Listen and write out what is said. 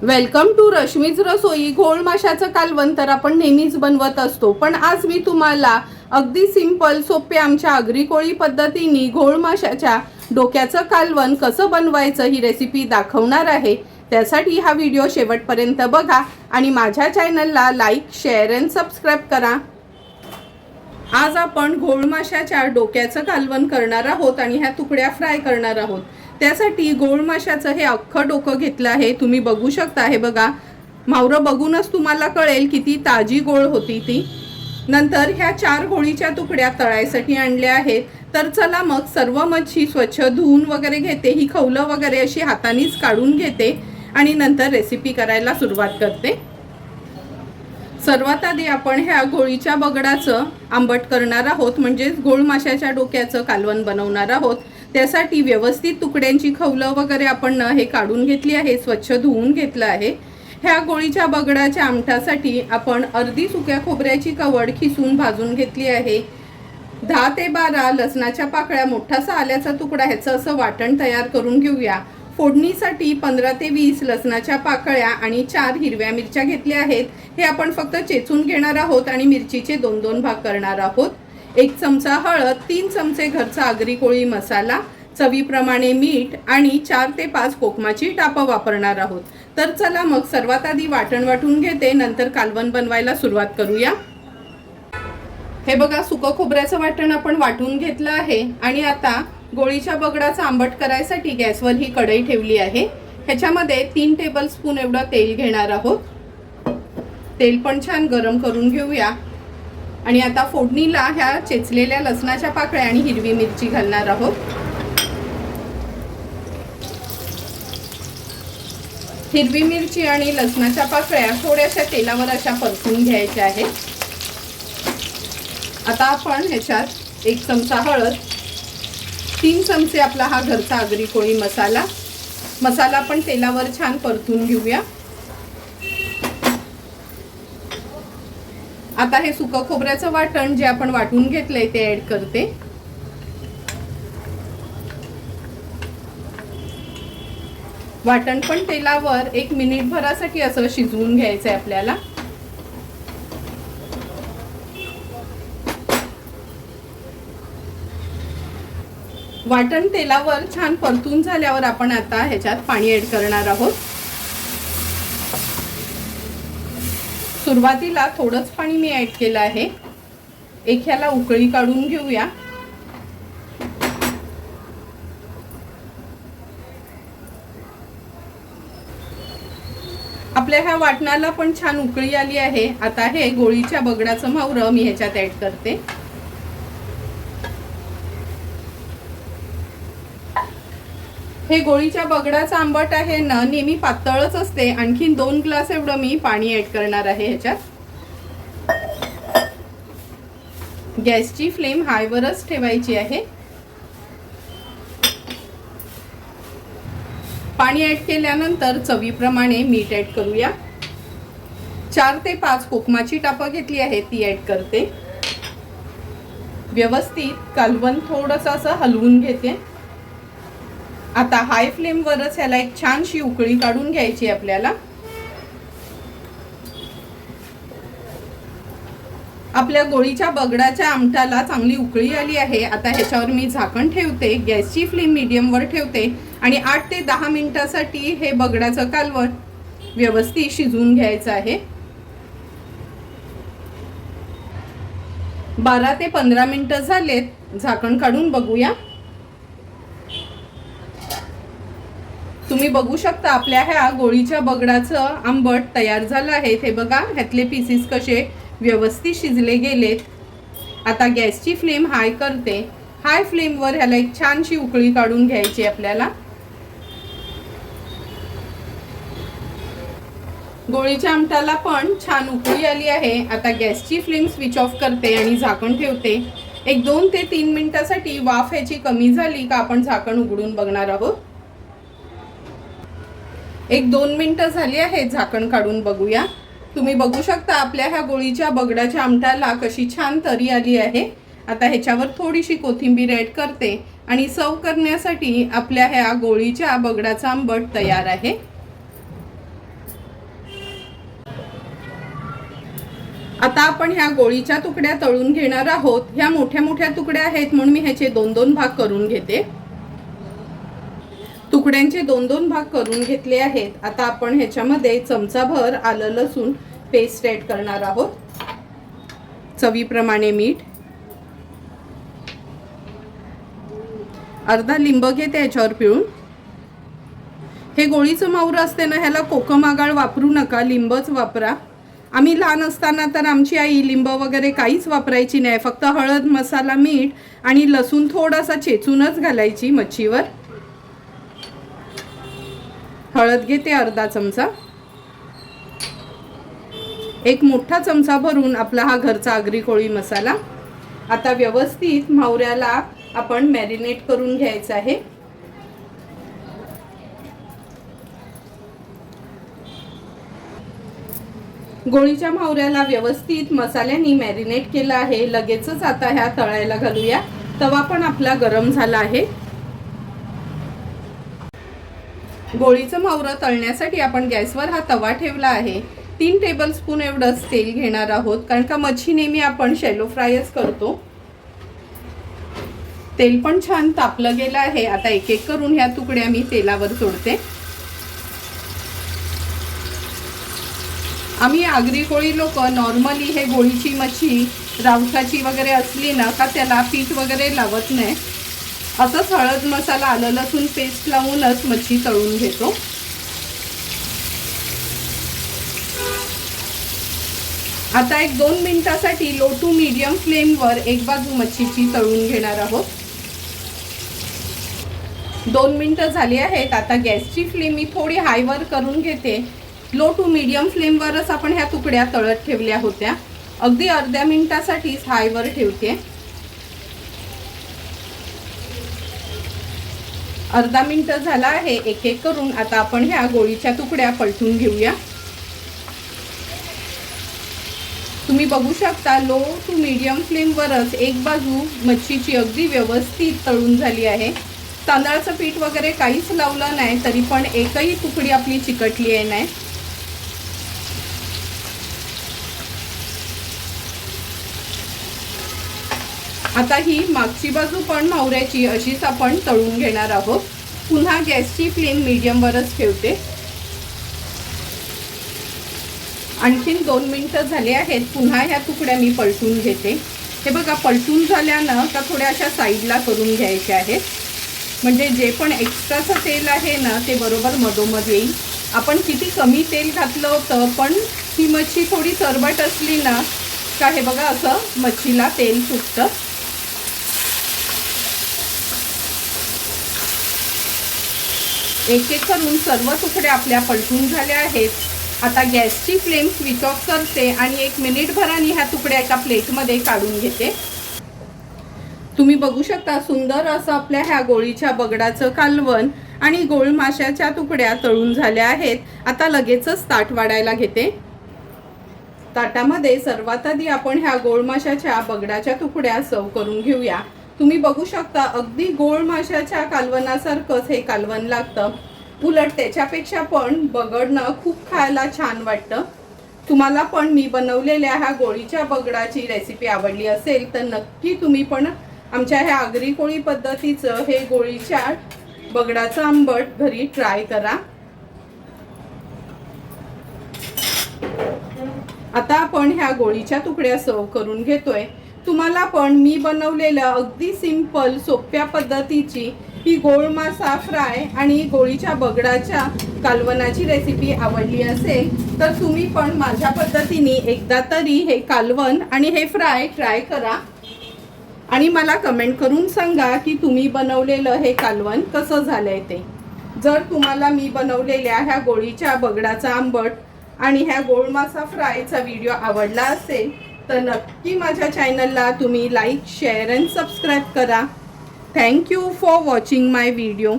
Welcome to Rashmi's रसोई। घोळ माशाचं कालवण तर आपण नेहमीच बनवत असतो, पण आज मी तुम्हाला अगदी सिंपल सोपे आमच्या आगरी कोळी पद्धतीने घोळ माशाच्या डोक्याचं कालवण कसं बनवायचं ही रेसिपी दाखवणार आहे। त्यासाठी हा व्हिडिओ शेवटपर्यंत बघा आणि माझ्या चॅनलला लाईक, शेअर अँड सबस्क्राइब करा। आज आपण घोळ माशाच्या डोक्याचं कालवण करणार आहोत आणि ह्या तुकड्या फ्राय करणार आहोत। त्यासाठी घोळ माशाचं हे अख्खं डोकं घेतलं आहे। तुम्ही बघू शकता, हे बघा, मावरं बघूनच तुम्हाला कळेल किती ताजी गोळ होती ती। नंतर ह्या 4 घोळीच्या तुकड्या तळायसाठी आणल्या आहेत। तर चला मग सर्व मच्छी स्वच्छ धुवून वगैरे घेते, ही खवलं वगैरे अशी हातानेच काढून घेते आणि नंतर रेसिपी करायला सुरुवात करते। सर्वात आधी आपण ह्या घोळीच्या बगडाचं आंबट करणार आहोत, म्हणजे घोळ माशाच्या डोक्याचं कालवण बनवणार आहोत। त्यासाठी व्यवस्थित तुकड्यांची खवलं वगैरे आपण हे काढून घेतली आहे, स्वच्छ धुवून घेतलं आहे। ह्या घोळीच्या बगडाच्या आमटासाठी आपण अर्धी सुक्या खोबऱ्याची कवड खिसून भाजून घेतली आहे। 10 ते 12 लसणाच्या पाकळ्या, मोठासा आल्याचा तुकडा, ह्याचं असं वाटण तयार करून घेऊया। फोडणीसाठी 15 ते 20 लसणाच्या पाकळ्या आणि 4 हिरव्या मिरच्या घेतल्या आहेत। हे आपण फक्त चेचून घेणार आहोत आणि मिरचीचे 2-2 भाग करणार आहोत। 1 चमचा हळद, 3 चमचे घरचा आगरी कोळी मसाला, चवीप्रमाणे मीठ आणि 4 ते 5 कोकमाची टापं वापरणार आहोत। तर चला मग सर्वात आधी वाटण वाटून घेते, नंतर कालवण बनवायला सुरुवात करूया। हे बघा, सुकं खोबऱ्याचं वाटण आपण वाटून घेतलं आहे आणि आता गोळीच्या बगडाचं आंबट करायसाठी गॅसवर ही कढई ठेवली आहे। ह्याच्यामध्ये 3 टेबलस्पून एवढं तेल घेणार आहोत। तेल पण छान गरम करून घेऊया आणि आता फोडणीला ह्या चेचलेल्या लसणाच्या पाकळ्या आणि हिरवी मिरची घालणार आहोत। हिरवी मिरची आणि लसणाच्या पाकळ्या थोड्याशा तेलावर अशा परतून घ्यायच्या आहेत। आता आपण ह्याच्यात 1 चमचा हळद, 3 चमचे आपला हा घरचा आगरी कोळी मसाला पण तेलावर छान परतून घेऊया। आता हे सुकं खोबऱ्याचं वाटण जे आपण वाटून घेतलंय ते ऍड करते। वाटण पण तेलावर 1 मिनिटभरासाठी असं शिजवून घ्यायचं आहे आपल्याला। वाटण तेलावर छान परतून झाल्यावर आपण आता ह्याच्यात पाणी ऍड करणार आहोत। सुरुवातीला थोडंच पाणी मी ऍड केलं आहे। एक ह्याला उकळी काढून घेऊया। आपल्या ह्या वाटणाला पण छान उकळी आली आहे। आता हे गोळीच्या बगडाचं मावरं मी ह्याच्यात ऍड करते। हे गोळीच्या बगडाचं आंबट आहे ना, नेहमी पातळच असते। आणखीन 2 ग्लास एवढं मी पाणी ऍड करणार आहे ह्याच्यात। गॅसची फ्लेम हायवरच ठेवायची आहे। पाणी ऍड केल्यानंतर चवीप्रमाणे मीठ ऍड करूया। 4 ते 5 कोकमाची टापं घेतली आहे, ती ऍड करते। व्यवस्थित कालवण थोडंसं असं हलवून घेते। आता हाय फ्लेम वरच ह्याला एक छानशी उकळी काढून घ्यायची आपल्याला। आपल्या गोळीच्या बगडाच्या आमटाला चांगली उकळी आली आहे। आता ह्याच्यावर मी झाकण ठेवते, गॅसची फ्लेम मीडियम वर ठेवते आणि 8 ते 10 मिनिटांसाठी हे बगडाचं कालवण व्यवस्थित शिजवून घ्यायचं आहे। 12 ते 15 मिनिटं झालेत, झाकण काढून बघूया। तुम्ही बघू शकता आपल्या ह्या गोळीच्या बगडाचं आंबट तयार झालं आहे। हे बघा, ह्यातले पीसेस कसे व्यवस्थित शिजले गेलेत। आता गॅसची फ्लेम हाय करते। हाय फ्लेमवर ह्याला एक छानशी उकळी काढून घ्यायची आपल्याला। गोळीच्या आमटाला पण छान उकळी आली आहे। आता गॅसची फ्लेम स्विच ऑफ करते आणि झाकण ठेवते। एक 2 ते 3 मिनिटांसाठी वाफ ह्याची कमी झाली का आपण झाकण उघडून बघणार आहोत। 1-2 मिनिटं झाली आहेत, झाकण काढून बघूया। तुम्ही बघू शकता आपल्या ह्या गोळीच्या बगडाच्या आमटाला कशी छान तरी आली आहे। आता ह्याच्यावर थोडीशी कोथिंबीर ऍड करते आणि सर्व करण्यासाठी आपल्या ह्या गोळीच्या बगडाचा आंबट तयार आहे। आता आपण ह्या गोळीच्या तुकड्या तळून घेणार आहोत। ह्या मोठ्या मोठ्या तुकड्या आहेत म्हणून मी ह्याचे 2-2 भाग करून घेते। तुकड्यांचे 2-2 भाग करून घेतले आहेत। आता आपण ह्याच्यामध्ये चमचाभर आलं लसूण पेस्ट ऍड करणार आहोत, चवीप्रमाणे मीठ, अर्धा लिंब घेते ह्याच्यावर पिळून। हे गोळीचं मावरं असते ना, ह्याला कोकम आगाळ वापरू नका, लिंबच वापरा। आम्ही लहान असताना तर आमची आई लिंब वगैरे काहीच वापरायची नाही, फक्त हळद, मसाला, मीठ आणि लसूण थोडासा चेचूनच घालायची मच्छीवर। हळद घेते अर्धा चमचा, एक मोठा चमचा भरून आपला हा घरचा आगरी कोळी मसाला। आता व्यवस्थित मावऱ्याला आपण मॅरिनेट करून घ्यायचं आहे। गोळीच्या मावऱ्याला व्यवस्थित मसाल्याने मॅरिनेट केलं आहे। लगेचच आता ह्या तळायला घालूया। तवा पण आपला गरम झाला आहे। गोळीचं मावरं तळण्यासाठी आपण गॅसवर हा तवा ठेवला आहे। 3 टेबलस्पून एवढंच तेल घेणार आहोत, कारण का मच्छी नेहमी आपण शॅलो फ्रायच करतो। तेल पण छान तापलं गेलं आहे। आता एक एक करून ह्या तुकड्या मी तेलावर सोडते। आम्ही आगरी कोळी लोक नॉर्मली हे गोळीची मच्छी रावसाची वगैरे असली ना का त्याला पीठ वगैरे लावत नाही, असंच हळद, मसाला, आलं लसूण पेस्ट लावूनच मच्छी तळून घेतो। आता एक 2 मिनिटासाठी लो टू मीडियम फ्लेमवर एक बाजू मच्छीची तळून घेणार आहोत। 2 मिनिटं झाली आहेत। आता गॅसची फ्लेम मी थोडी हायवर करून घेते। लो टू मीडियम फ्लेमवरच आपण ह्या तुकड्या तळत ठेवल्या होत्या। अगदी अर्ध्या मिनिटासाठीच हायवर ठेवते। अर्धा मिनिट झाला आहे। एक एक करून आता आपण ह्या गोळीच्या तुकड्या पलटून घेऊया। तुम्ही बघू शकता लो टू मीडियम फ्लेमवरच एक बाजू मच्छीची अगदी व्यवस्थित तळून झाली आहे। तांदळाचं पीठ वगैरे काहीच लावलं नाही तरी पण एकही तुकडी आपली चिकटली आहे नाही। आता ही मागची बाजू पण मावऱ्याची अशीच आपण तळून घेणार आहोत। पुन्हा गॅसची फ्लेम मीडियमवरच ठेवते। आणखीन 2 मिनिटं झाले आहेत। पुन्हा ह्या तुकड्या मी पलटून घेते। हे बघा, पलटून झाल्यानं का थोड्या अशा साईडला करून घ्यायच्या आहेत, म्हणजे जे पण एक्स्ट्राचं तेल आहे ना ते बरोबर मधोमध येईल। आपण किती कमी तेल घातलं होतं, पण ही मच्छी थोडी सरबट असली ना का हे बघा असं मच्छीला तेल सुटतं। एक एक करून सर्व तुकड्या आपल्या पलटून झाल्या आहेत। आता गॅसची फ्लेम स्विच ऑफ करते आणि 1 मिनिटभराने ह्या तुकड्या एका प्लेटमध्ये काढून घेते। तुम्ही बघू शकता सुंदर असं आपल्या ह्या गोळीच्या बगडाचं कालवण आणि गोळ माशाच्या तुकड्या तळून झाल्या आहेत। आता लगेचच ताट वाढायला घेते। ताटामध्ये सर्वात आधी आपण ह्या गोळ माशाच्या बगडाच्या तुकड्या सर्व करून घेऊया। तुम्ही बघू शकता अगदी गोळ माशाच्या कालवणासारखंच हे कालवण लागतं, उलट त्याच्यापेक्षा पण बगडनं खूप खायला छान वाटतं। तुम्हाला पण मी बनवलेल्या ह्या गोळीच्या बगडाची रेसिपी आवडली असेल तर नक्की तुम्ही पण आमच्या ह्या आगरी कोळी पद्धतीचं हे गोळीच्या बगडाचं आंबट घरी ट्राय करा। आता आपण ह्या गोळीच्या तुकड्या सर्व करून घेतोय। तुम्हाला पण मी बनवलेलं अगदी सिंपल सोप्या पद्धतीची ही गोळ मासा फ्राय आणि गोळीच्या बगडाच्या कालवणाची रेसिपी आवडली असेल तर तुम्ही पण माझ्या पद्धतीने एकदा तरी हे कालवण आणि हे फ्राय ट्राय करा आणि मला कमेंट करून सांगा की तुम्ही बनवलेलं हे कालवण कसं झालंय ते। जर तुम्हाला मी बनवलेल्या ह्या गोळीच्या बगडाचा आंबट आणि ह्या गोळ मासा फ्रायचा व्हिडिओ आवडला असेल तर नक्की माझ्या चॅनलला तुम्ही लाईक, शेअर अँड सबस्क्राईब करा। Thank you for watching my video.